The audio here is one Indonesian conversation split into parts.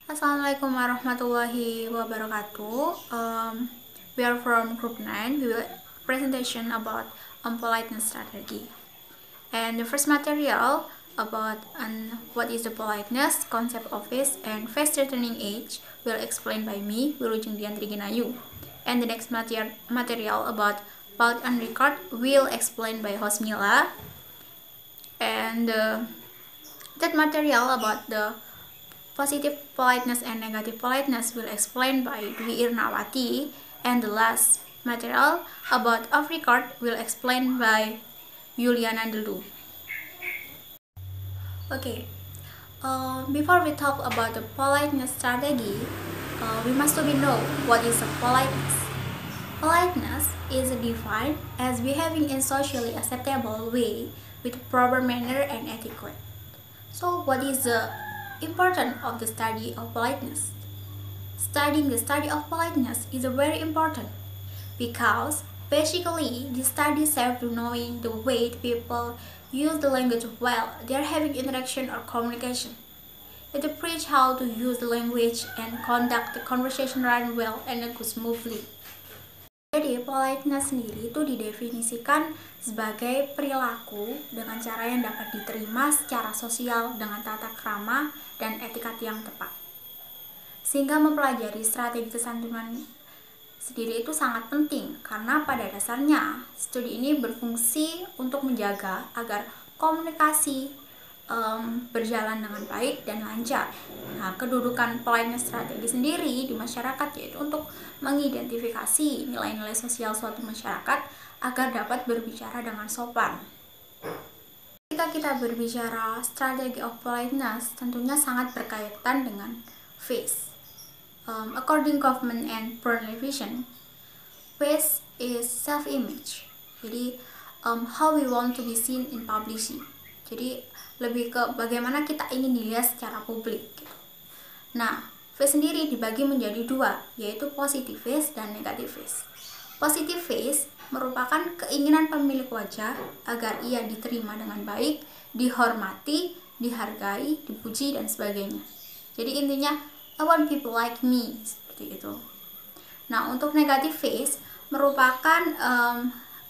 Assalamualaikum warahmatullahi wabarakatuh. We are from Group 9. We will presentation about politeness strategy. And the first material about what is the politeness, concept of face, and face threatening age will explained by me, Wilujeng Diantri Ginayu. And the next material about polite and record will explained by Hosmila. And that material about the positive politeness and negative politeness will explained by Dwi Irnawati, and the last material about off record will explained by Yuliana Delu. Okay, before we talk about the politeness strategy, we must know what is a politeness. Politeness is defined as behaving in socially acceptable way with proper manner and etiquette. So, what is the importance of the study of politeness? Studying the study of politeness is very important because basically the study serves to knowing the way people use the language while they are having interaction or communication. It preach how to use the language and conduct the conversation run well and go smoothly. Jadi, politeness sendiri itu didefinisikan sebagai perilaku dengan cara yang dapat diterima secara sosial dengan tata krama dan etikat yang tepat. Sehingga mempelajari strategi kesantunan sendiri itu sangat penting karena pada dasarnya studi ini berfungsi untuk menjaga agar komunikasi berjalan dengan baik dan lancar. Nah, kedudukan politeness strategi sendiri di masyarakat yaitu untuk mengidentifikasi nilai-nilai sosial suatu masyarakat agar dapat berbicara dengan sopan. Ketika kita berbicara strategi of politeness, tentunya sangat berkaitan dengan face. According Kaufman and Burnley Vision, face is self-image. Jadi, how we want to be seen in publicity. Jadi, lebih ke bagaimana kita ingin dilihat secara publik gitu. Nah, face sendiri dibagi menjadi dua, yaitu positive face dan negative face. Positive face merupakan keinginan pemilik wajah agar ia diterima dengan baik, dihormati, dihargai, dipuji, dan sebagainya. Jadi intinya, I want people like me, seperti itu. Nah, untuk negative face merupakan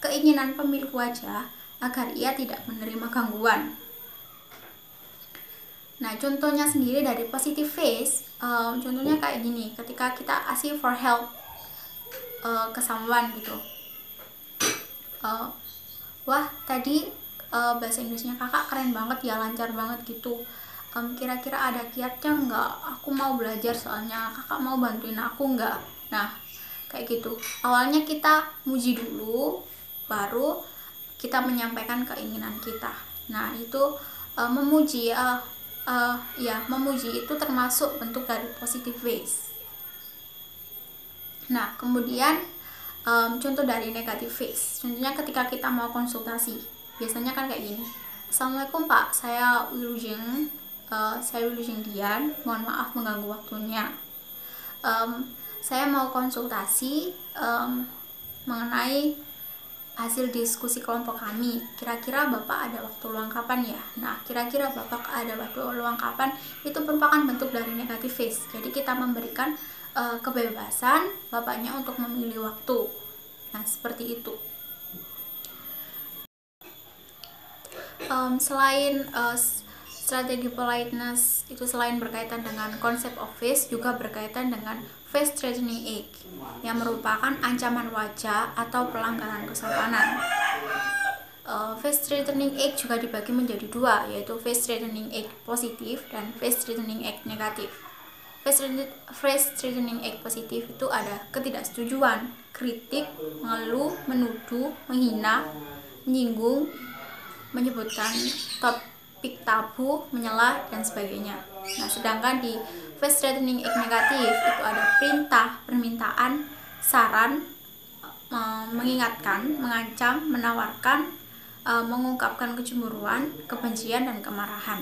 keinginan pemilik wajah agar ia tidak menerima gangguan. Nah, contohnya sendiri dari positive face, contohnya kayak gini, ketika kita ask for help ke someone gitu. Wah, tadi bahasa Inggrisnya kakak keren banget ya, lancar banget gitu. Kira-kira ada kiatnya nggak? Aku mau belajar soalnya, kakak mau bantuin aku nggak? Nah, kayak gitu. Awalnya kita muji dulu, baru kita menyampaikan keinginan kita. Nah, itu memuji memuji itu termasuk bentuk dari positive face. Nah, kemudian contoh dari negative face. Contohnya ketika kita mau konsultasi, biasanya kan kayak gini. Assalamualaikum Pak, saya Wilujeng Dian. Mohon maaf mengganggu waktunya. Saya mau konsultasi mengenai hasil diskusi kelompok kami. Kira-kira Bapak ada waktu luang kapan ya? Nah, kira-kira Bapak ada waktu luang kapan? Itu merupakan bentuk dari negative face. Jadi kita memberikan kebebasan Bapaknya untuk memilih waktu. Nah, seperti itu. Selain strategi politeness itu selain berkaitan dengan konsep of face, juga berkaitan dengan face threatening age yang merupakan ancaman wajah atau pelanggaran kesopanan. Face threatening age juga dibagi menjadi dua, yaitu face threatening age positif dan face threatening age negatif. Face threatening age positif itu ada ketidaksetujuan, kritik, mengeluh, menuduh, menghina, menyinggung, menyebutkan topik tabu, menyela, dan sebagainya. Nah, sedangkan di face threatening age negatif itu ada perintah, permintaan, saran, mengingatkan, mengancam, menawarkan, mengungkapkan kecemburuan, kebencian, dan kemarahan.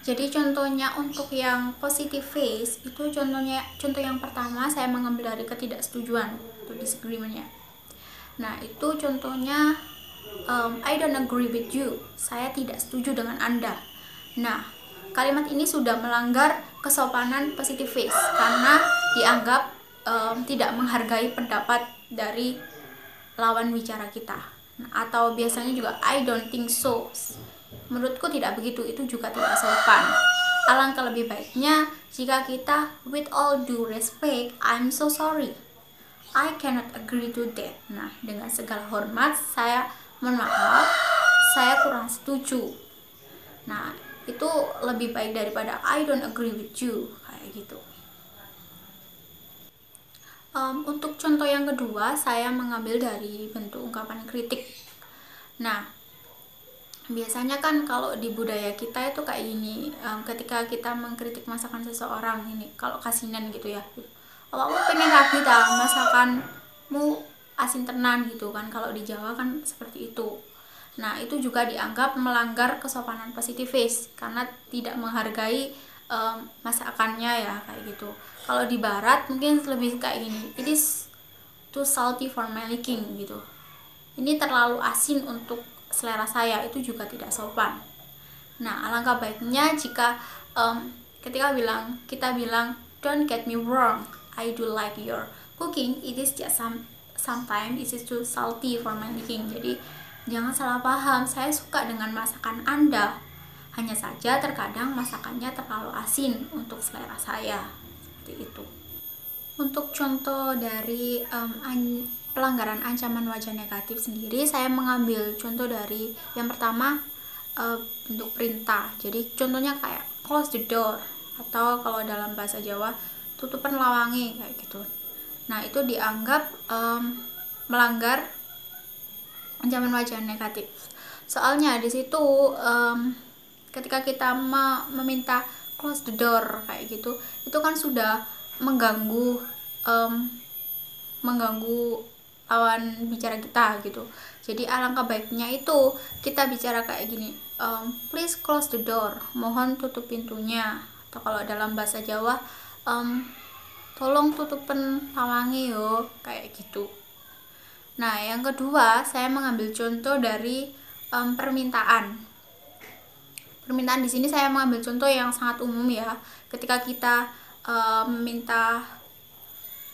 Jadi contohnya untuk yang positive face itu contoh yang pertama saya mengambil dari ketidaksetujuan atau disagreement-nya. Nah, itu contohnya I don't agree with you. Saya tidak setuju dengan Anda. Nah, kalimat ini sudah melanggar kesopanan positifis karena dianggap tidak menghargai pendapat dari lawan bicara kita. Atau biasanya juga I don't think so. Menurutku tidak begitu, itu juga tidak sopan. Alangkah lebih baiknya jika kita with all due respect, I'm so sorry, I cannot agree to that. Nah, dengan segala hormat, saya mohon maaf, saya kurang setuju. Nah, itu lebih baik daripada I don't agree with you, kayak gitu. Untuk contoh yang kedua, saya mengambil dari bentuk ungkapan kritik. Nah, biasanya kan kalau di budaya kita itu kayak gini, ketika kita mengkritik masakan seseorang ini, kalau kasinan gitu ya, awakmu pengen rabi ta masakanmu asin tenan gitu kan, kalau di Jawa kan seperti itu. Nah, itu juga dianggap melanggar kesopanan positifis karena tidak menghargai masakannya ya, kayak gitu. Kalau di barat mungkin lebih kayak gini, it is too salty for my liking gitu, ini terlalu asin untuk selera saya, itu juga tidak sopan. Nah, alangkah baiknya jika ketika kita bilang don't get me wrong, I do like your cooking, it is just sometimes it is too salty for my liking. Jadi jangan salah paham, saya suka dengan masakan Anda, hanya saja terkadang masakannya terlalu asin untuk selera saya, seperti itu. Untuk contoh dari pelanggaran ancaman wajah negatif sendiri, saya mengambil contoh dari yang pertama, bentuk perintah. Jadi contohnya kayak close the door, atau kalau dalam bahasa Jawa tutupan lawangi, kayak gitu. Nah, itu dianggap melanggar ancaman wajah negatif. Soalnya di situ ketika kita meminta close the door kayak gitu, itu kan sudah mengganggu lawan bicara kita gitu. Jadi alangkah baiknya itu kita bicara kayak gini, please close the door, mohon tutup pintunya. Atau kalau dalam bahasa Jawa, tolong tutupin lawangi yo, kayak gitu. Nah, yang kedua, saya mengambil contoh dari permintaan. Permintaan di sini saya mengambil contoh yang sangat umum ya. Ketika kita meminta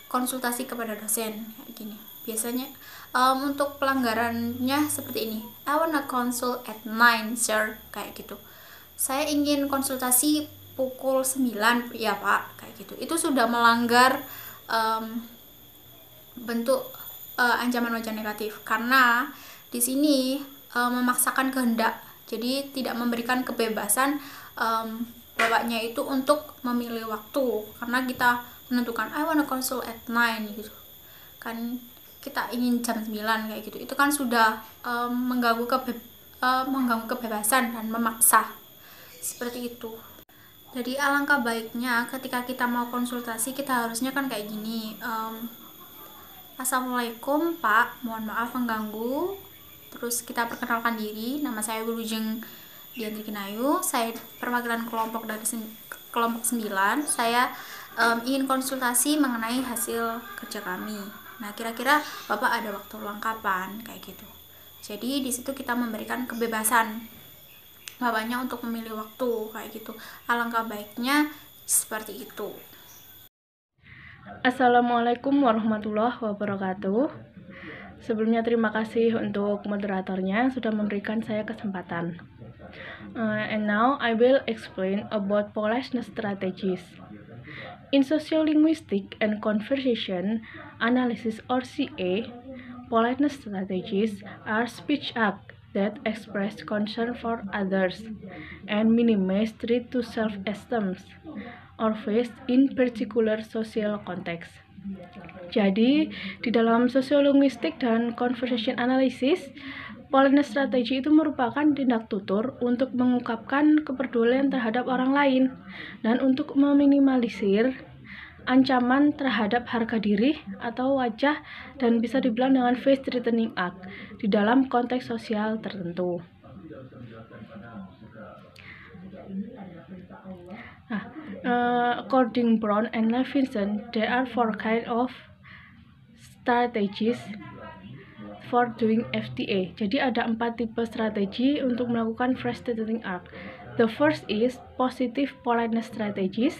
konsultasi kepada dosen kayak gini. Biasanya untuk pelanggarannya seperti ini. I wanna consult at 9, sir, kayak gitu. Saya ingin konsultasi pukul 9 ya, Pak, kayak gitu. Itu sudah melanggar bentuk ancaman wajah negatif karena di sini memaksakan kehendak. Jadi tidak memberikan kebebasan bapaknya itu untuk memilih waktu, karena kita menentukan I wanna consult at 9 gitu kan, kita ingin jam 9 kayak gitu. Itu kan sudah mengganggu kebebasan dan memaksa, seperti itu. Jadi alangkah baiknya ketika kita mau konsultasi, kita harusnya kan kayak gini, Assalamualaikum Pak, mohon maaf mengganggu. Terus kita perkenalkan diri, nama saya Wilujeng Diantri Kinayu, saya perwakilan kelompok dari kelompok 9. Saya ingin konsultasi mengenai hasil kerja kami. Nah, kira-kira Bapak ada waktu luang kapan, kayak gitu. Jadi di situ kita memberikan kebebasan Bapaknya untuk memilih waktu, kayak gitu. Alangkah baiknya seperti itu. Assalamualaikum warahmatullahi wabarakatuh. Sebelumnya terima kasih untuk moderatornya yang sudah memberikan saya kesempatan. And now I will explain about politeness strategies. In sociolinguistic and conversation analysis or CA, politeness strategies are speech acts that express concern for others and minimize threat to self-esteem or faced in particular social context. Jadi, di dalam sosiolinguistik dan conversation analysis, politeness strategi itu merupakan tindak tutur untuk mengungkapkan kepedulian terhadap orang lain dan untuk meminimalisir ancaman terhadap harga diri atau wajah, dan bisa dibilang dengan face threatening act di dalam konteks sosial tertentu. According Brown and Levinson, there are 4 kinds of strategies for doing FTA. Jadi ada 4 tipe strategi untuk melakukan face threatening act. The first is positive politeness strategies.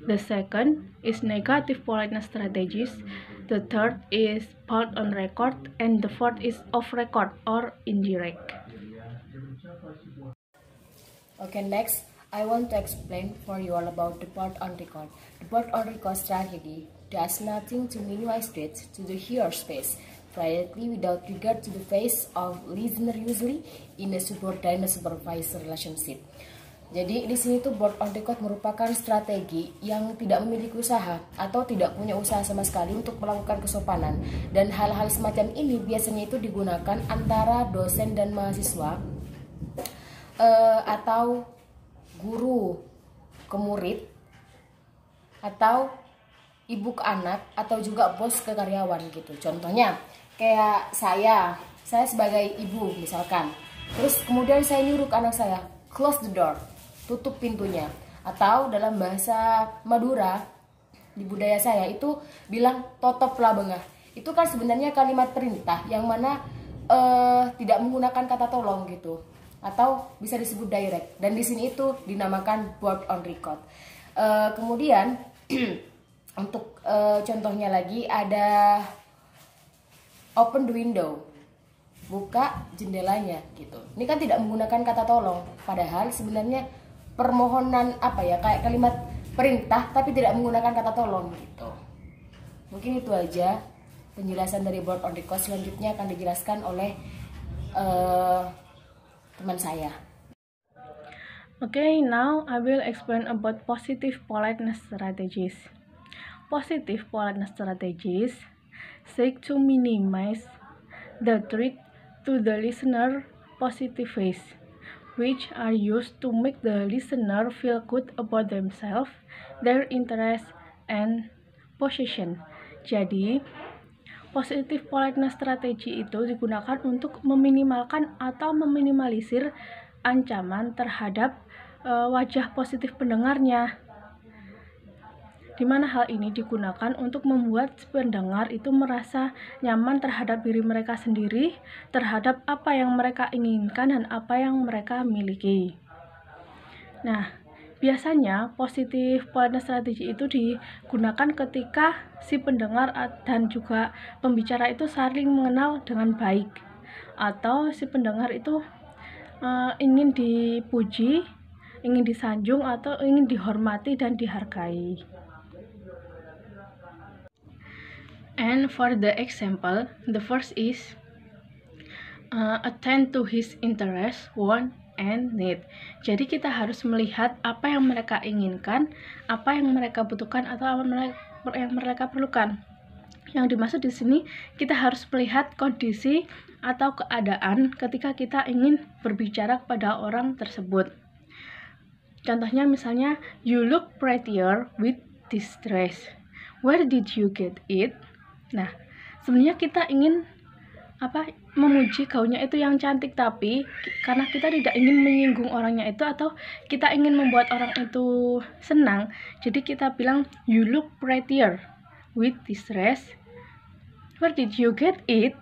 The second is negative politeness strategies. The third is part on record, and the fourth is off record or indirect. Okay, next I want to explain for you all about the part on record. The part on record strategy does nothing to minimize threat to the hearer space, quietly without regard to the face of listener, usually in a subordinate-supervisor relationship. Jadi di sini tuh board on record merupakan strategi yang tidak memiliki usaha atau tidak punya usaha sama sekali untuk melakukan kesopanan, dan hal-hal semacam ini biasanya itu digunakan antara dosen dan mahasiswa atau guru ke murid, atau ibu ke anak, atau juga bos ke karyawan gitu. Contohnya kayak saya sebagai ibu misalkan, terus kemudian saya nyuruh ke anak saya, close the door, tutup pintunya. Atau dalam bahasa Madura di budaya saya itu bilang totoplah bengah. Itu kan sebenarnya kalimat perintah yang mana tidak menggunakan kata tolong gitu, atau bisa disebut direct, dan di sini itu dinamakan board on record. Kemudian untuk contohnya lagi ada open the window, buka jendelanya gitu. Ini kan tidak menggunakan kata tolong, padahal sebenarnya permohonan kayak kalimat perintah tapi tidak menggunakan kata tolong gitu. Mungkin itu aja penjelasan dari board on record. Selanjutnya akan dijelaskan oleh teman saya. Okay, now I will explain about positive politeness strategies. Positive politeness strategies seek to minimize the threat to the listener positive ways, which are used to make the listener feel good about themselves, their interests, and position. Jadi, positive politeness strategy itu digunakan untuk meminimalkan atau meminimalisir ancaman terhadap wajah positif pendengarnya, di mana hal ini digunakan untuk membuat pendengar itu merasa nyaman terhadap diri mereka sendiri, terhadap apa yang mereka inginkan dan apa yang mereka miliki. Nah, biasanya positive politeness strategy itu digunakan ketika si pendengar dan juga pembicara itu saling mengenal dengan baik, atau si pendengar itu ingin dipuji, ingin disanjung, atau ingin dihormati dan dihargai. And for the example, the first is attend to his interest, want, and need. Jadi kita harus melihat apa yang mereka inginkan, apa yang mereka butuhkan, atau apa yang mereka perlukan. Yang dimaksud di sini, kita harus melihat kondisi atau keadaan ketika kita ingin berbicara kepada orang tersebut. Contohnya misalnya, you look prettier with this dress. Where did you get it? Nah, sebenarnya kita ingin memuji gaunnya itu yang cantik, tapi karena kita tidak ingin menyinggung orangnya itu, atau kita ingin membuat orang itu senang, jadi kita bilang you look prettier with this dress. Where did you get it?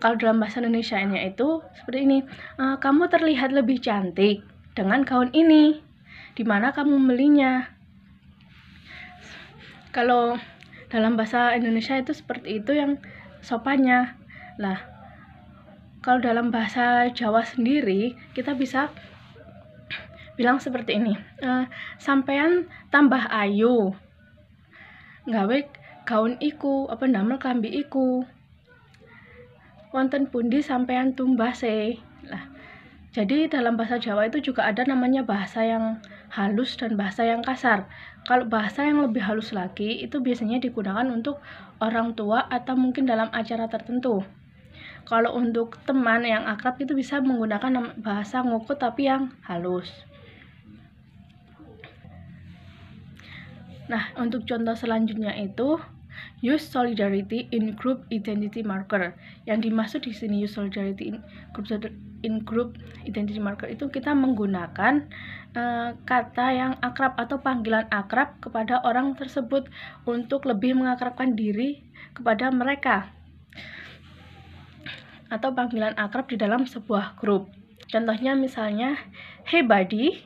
Kalau dalam bahasa Indonesianya itu seperti ini, kamu terlihat lebih cantik dengan gaun ini, di mana kamu membelinya. Kalau dalam bahasa Indonesia itu seperti itu yang sopannya. Lah, kalau dalam bahasa Jawa sendiri kita bisa bilang seperti ini, sampean tambah ayu nggawe gaun iku, ndamel klambi iku, wonten pundi sampean tumbase. Lah, jadi dalam bahasa Jawa itu juga ada namanya bahasa yang halus dan bahasa yang kasar. Kalau bahasa yang lebih halus lagi itu biasanya digunakan untuk orang tua atau mungkin dalam acara tertentu. Kalau untuk teman yang akrab itu bisa menggunakan bahasa ngukut tapi yang halus. Nah, untuk contoh selanjutnya itu use solidarity in group identity marker. Yang dimaksud di sini use solidarity in group identity marker itu kita menggunakan kata yang akrab atau panggilan akrab kepada orang tersebut untuk lebih mengakrabkan diri kepada mereka, atau panggilan akrab di dalam sebuah grup. Contohnya misalnya, hey buddy,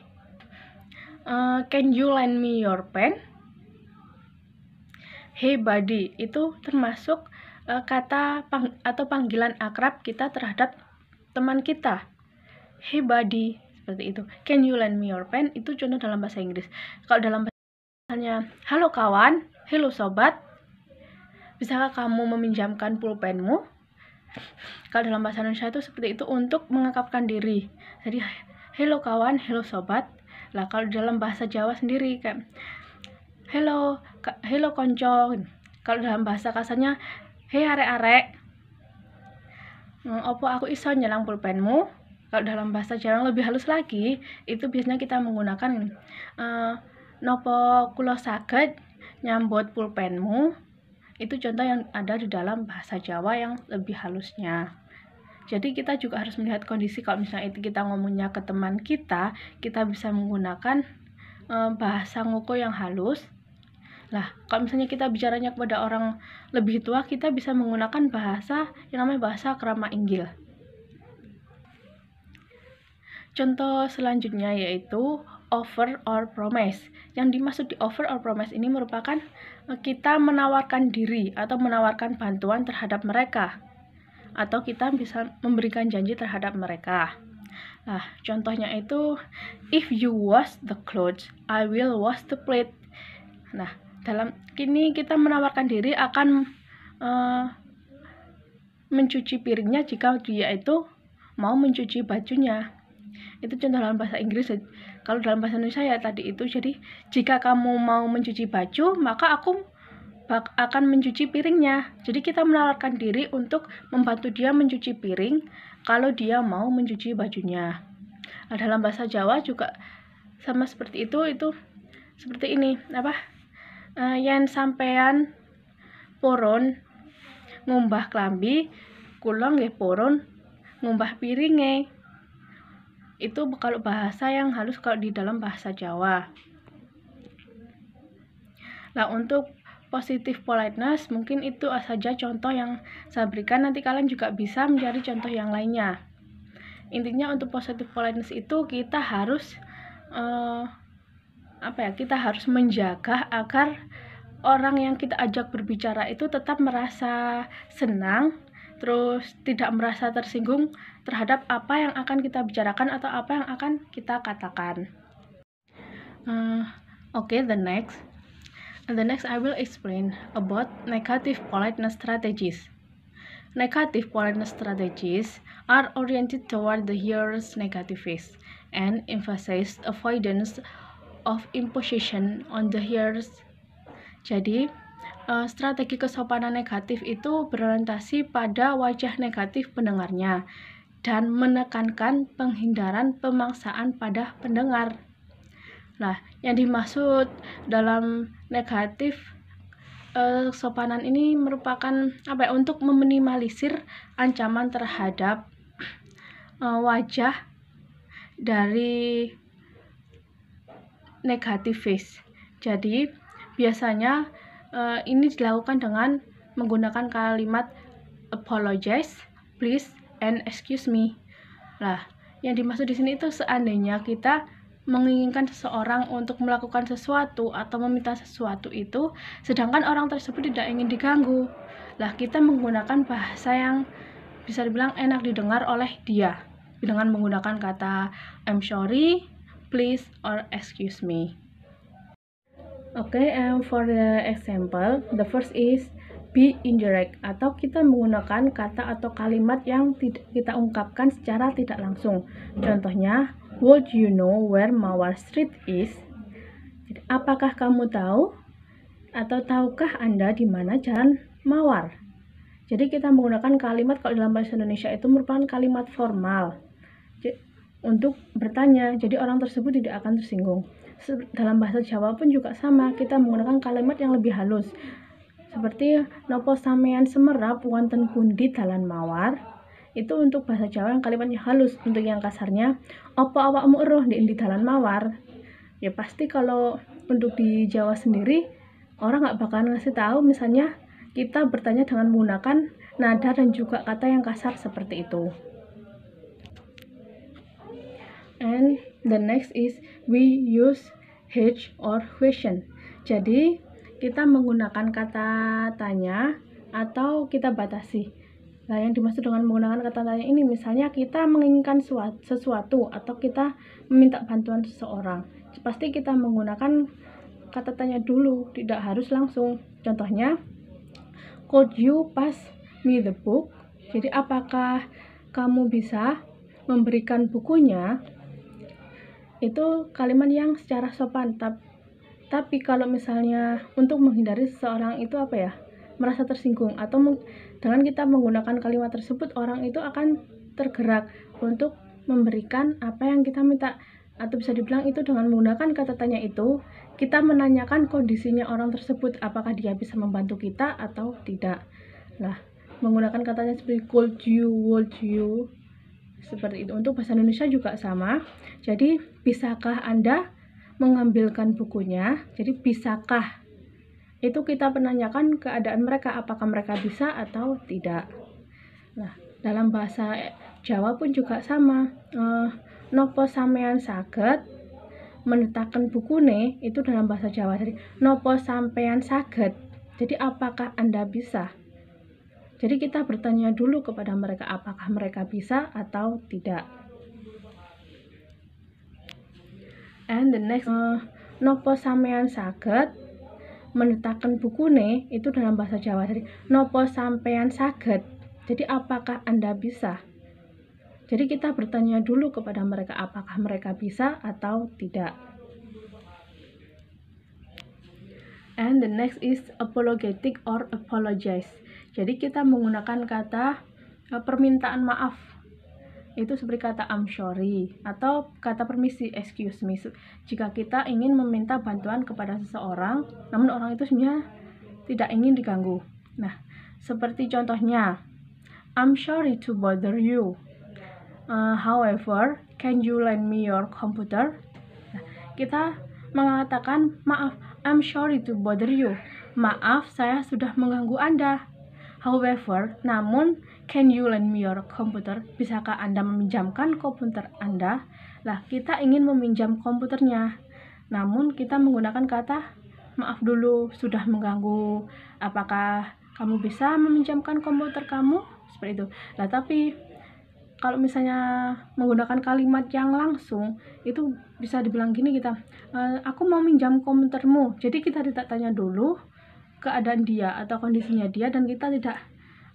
can you lend me your pen? Hey buddy itu termasuk kata atau panggilan akrab kita terhadap teman kita. Hey buddy, seperti itu. Can you lend me your pen? Itu contoh dalam bahasa Inggris. Kalau dalam bahasanya, halo kawan, hello sobat, bisakah kamu meminjamkan pulpenmu? Kalau dalam bahasa Indonesia itu seperti itu untuk mengungkapkan diri. Jadi, hello kawan, hello sobat. Lah kalau dalam bahasa Jawa sendiri kayak hello konco. Kalau dalam bahasa kasarnya, hey arek-arek, opo aku iso nyelang pulpenmu? Kalau dalam bahasa Jawa yang lebih halus lagi, itu biasanya kita menggunakan nopo kula saged nyambut pulpenmu. Itu contoh yang ada di dalam bahasa Jawa yang lebih halusnya. Jadi kita juga harus melihat kondisi. Kalau misalnya itu kita ngomongnya ke teman kita bisa menggunakan bahasa ngoko yang halus. Lah, kalau misalnya kita bicaranya kepada orang lebih tua, kita bisa menggunakan bahasa yang namanya bahasa krama inggil. Contoh selanjutnya yaitu offer or promise. Yang dimaksud di offer or promise ini merupakan kita menawarkan diri atau menawarkan bantuan terhadap mereka, atau kita bisa memberikan janji terhadap mereka. Nah, contohnya itu, if you wash the clothes, I will wash the plate. Nah, dalam kini kita menawarkan diri akan mencuci piringnya jika dia itu mau mencuci bajunya. Itu contoh dalam bahasa Inggris. Kalau dalam bahasa Indonesia ya tadi itu, jadi jika kamu mau mencuci baju, maka aku akan mencuci piringnya. Jadi kita menawarkan diri untuk membantu dia mencuci piring kalau dia mau mencuci bajunya. Nah, dalam bahasa Jawa juga sama seperti itu seperti ini, yen sampean purun ngumbah klambi, kula nggih purun ngumbah piringe. Itu kalau bahasa yang halus kalau di dalam bahasa Jawa. Nah, untuk positive politeness mungkin itu saja contoh yang saya berikan. Nanti kalian juga bisa mencari contoh yang lainnya. Intinya untuk positive politeness itu kita harus kita harus menjaga agar orang yang kita ajak berbicara itu tetap merasa senang, terus tidak merasa tersinggung terhadap apa yang akan kita bicarakan atau apa yang akan kita katakan. Okay, the next I will explain about negative politeness strategies. Negative politeness strategies are oriented toward the hearer's negativeness and emphasize avoidance of imposition on the hearers. Jadi, strategi kesopanan negatif itu berorientasi pada wajah negatif pendengarnya dan menekankan penghindaran pemaksaan pada pendengar. Nah, yang dimaksud dalam negatif kesopanan ini merupakan untuk meminimalisir ancaman terhadap wajah dari negativis. Jadi biasanya ini dilakukan dengan menggunakan kalimat apologize, please, and excuse me. Nah, yang dimaksud di sini itu seandainya kita menginginkan seseorang untuk melakukan sesuatu atau meminta sesuatu itu, sedangkan orang tersebut tidak ingin diganggu. Lah, kita menggunakan bahasa yang bisa dibilang enak didengar oleh dia dengan menggunakan kata I'm sorry, please, or excuse me. Okay, and for the example, the first is be indirect, atau kita menggunakan kata atau kalimat yang kita ungkapkan secara tidak langsung. Contohnya, would you know where Mawar Street is? Jadi, apakah kamu tahu atau tahukah Anda di mana Jalan Mawar? Jadi kita menggunakan kalimat, kalau dalam bahasa Indonesia itu merupakan kalimat formal untuk bertanya, jadi orang tersebut tidak akan tersinggung. Dalam bahasa Jawa pun juga sama, kita menggunakan kalimat yang lebih halus. Seperti nopo sampeyan semerap wonten pundi dalan mawar. Itu untuk bahasa Jawa yang kalimatnya halus. Untuk yang kasarnya, opo awakmu eruh di dalan mawar. Ya pasti kalau untuk di Jawa sendiri, orang nggak bakalan ngasih tahu. Misalnya kita bertanya dengan menggunakan nada dan juga kata yang kasar seperti itu. And the next is we use which or question. Jadi kita menggunakan kata tanya atau kita batasi. Nah, yang dimaksud dengan menggunakan kata tanya ini misalnya kita menginginkan sesuatu atau kita meminta bantuan seseorang. Pasti kita menggunakan kata tanya dulu, tidak harus langsung. Contohnya, could you pass me the book? Jadi apakah kamu bisa memberikan bukunya? Itu kalimat yang secara sopan. Tapi kalau misalnya untuk menghindari seseorang itu merasa tersinggung atau dengan kita menggunakan kalimat tersebut orang itu akan tergerak untuk memberikan apa yang kita minta, atau bisa dibilang itu dengan menggunakan kata tanya itu kita menanyakan kondisinya orang tersebut, apakah dia bisa membantu kita atau tidak. Nah, menggunakan katanya seperti could you, would you, seperti itu. Untuk bahasa Indonesia juga sama. Jadi bisakah Anda mengambilkan bukunya? Jadi bisakah itu kita menanyakan keadaan mereka, apakah mereka bisa atau tidak. Nah, dalam bahasa Jawa pun juga sama. Nopo sampean saged menetakan bukune, itu dalam bahasa Jawa. Jadi nopo sampean saged, jadi apakah Anda bisa. Jadi kita bertanya dulu kepada mereka apakah mereka bisa atau tidak. And the next, nopo sampean saged menetakan bukune, itu dalam bahasa Jawa. Jadi nopo sampean saged, jadi apakah Anda bisa. Jadi kita bertanya dulu kepada mereka apakah mereka bisa atau tidak. And the next is apologetic or apologize. Jadi kita menggunakan kata permintaan maaf. Itu seperti kata I'm sorry atau kata permisi, excuse me. Jika kita ingin meminta bantuan kepada seseorang, namun orang itu sebenarnya tidak ingin diganggu. Nah, seperti contohnya, I'm sorry to bother you. However, can you lend me your computer? Nah, kita mengatakan maaf, I'm sorry to bother you. Maaf, saya sudah mengganggu Anda. However, namun, can you lend me your computer? Bisakah Anda meminjamkan komputer Anda? Lah, kita ingin meminjam komputernya. Namun, kita menggunakan kata, maaf dulu, sudah mengganggu. Apakah kamu bisa meminjamkan komputer kamu? Seperti itu. Lah, tapi kalau misalnya menggunakan kalimat yang langsung, itu bisa dibilang gini kita, aku mau minjam komputermu. Jadi kita tidak tanya dulu keadaan dia atau kondisinya dia, dan kita tidak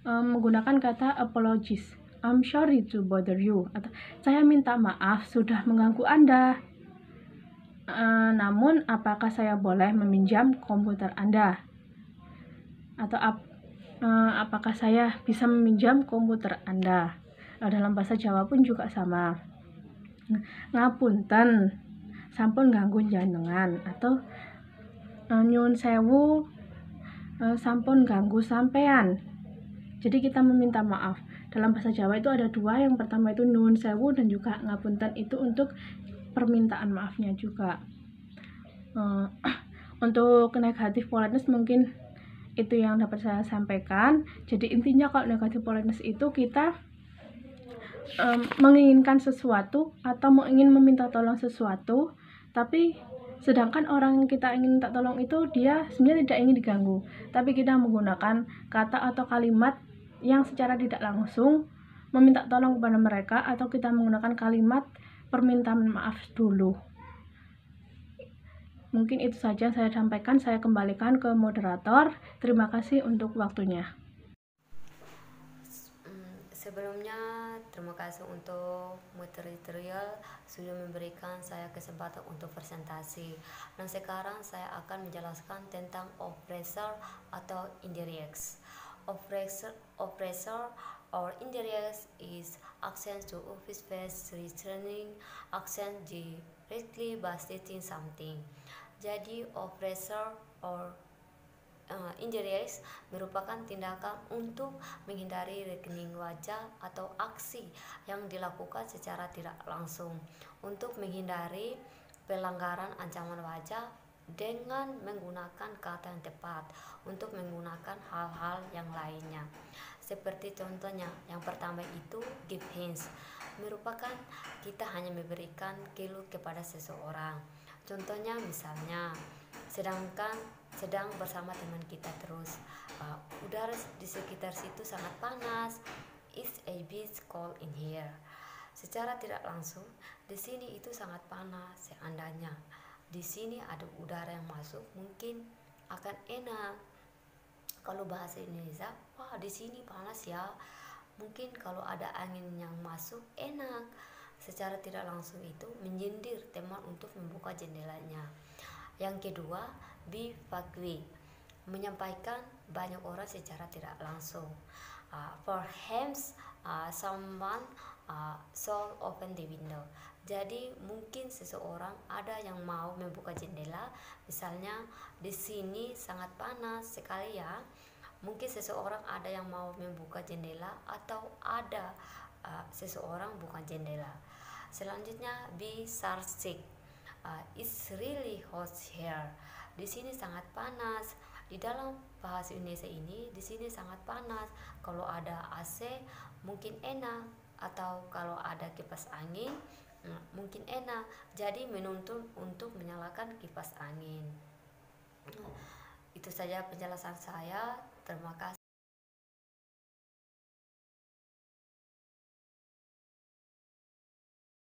menggunakan kata apologies. I'm sorry to bother you, atau saya minta maaf sudah mengganggu Anda. Namun apakah saya boleh meminjam komputer Anda? Atau apakah saya bisa meminjam komputer Anda? Dalam bahasa Jawa pun juga sama. Ngapunten, sampun ganggu jenengan, atau nyuwun sewu, sampun ganggu sampean. Jadi kita meminta maaf. Dalam bahasa Jawa itu ada dua. Yang pertama itu nyuwun sewu dan juga ngapunten, itu untuk permintaan maafnya juga. Untuk negatif politeness mungkin itu yang dapat saya sampaikan. Jadi intinya kalau negatif politeness itu kita menginginkan sesuatu atau ingin meminta tolong sesuatu, tapi sedangkan orang yang kita ingin minta tolong itu dia sebenarnya tidak ingin diganggu, tapi kita menggunakan kata atau kalimat yang secara tidak langsung meminta tolong kepada mereka, atau kita menggunakan kalimat permintaan maaf dulu. Mungkin itu saja yang saya sampaikan. Saya kembalikan ke moderator. Terima kasih untuk waktunya. Sebelumnya, terima kasih untuk material sudah memberikan saya kesempatan untuk presentasi. Dan sekarang saya akan menjelaskan tentang oppressor atau indirect. Oppressor or indirect is action to office-based returning action directly by stating something. Jadi oppressor or indirect merupakan tindakan untuk menghindari rekening wajah atau aksi yang dilakukan secara tidak langsung untuk menghindari pelanggaran ancaman wajah dengan menggunakan kata yang tepat untuk menggunakan hal-hal yang lainnya. Seperti contohnya, yang pertama itu give hints, merupakan kita hanya memberikan keluh kepada seseorang. Contohnya misalnya sedang bersama teman kita terus, udara di sekitar situ sangat panas, it's a bit cold in here. Secara tidak langsung di sini itu sangat panas. Seandainya di sini ada udara yang masuk, mungkin akan enak. Kalau bahasa Indonesia, wah di sini panas ya. Mungkin kalau ada angin yang masuk enak. Secara tidak langsung itu menyindir teman untuk membuka jendelanya. Yang kedua, be vague, menyampaikan banyak orang secara tidak langsung. Perhaps someone should open the window. Jadi mungkin seseorang ada yang mau membuka jendela, misalnya di sini sangat panas sekali ya. Mungkin seseorang ada yang mau membuka jendela atau ada seseorang buka jendela. Selanjutnya be sarcastic. It's really hot here. Di sini sangat panas. Di dalam bahasa Indonesia ini, di sini sangat panas. Kalau ada AC mungkin enak, atau kalau ada kipas angin mungkin enak. Jadi menuntun untuk menyalakan kipas angin. Itu saja penjelasan saya. Terima kasih.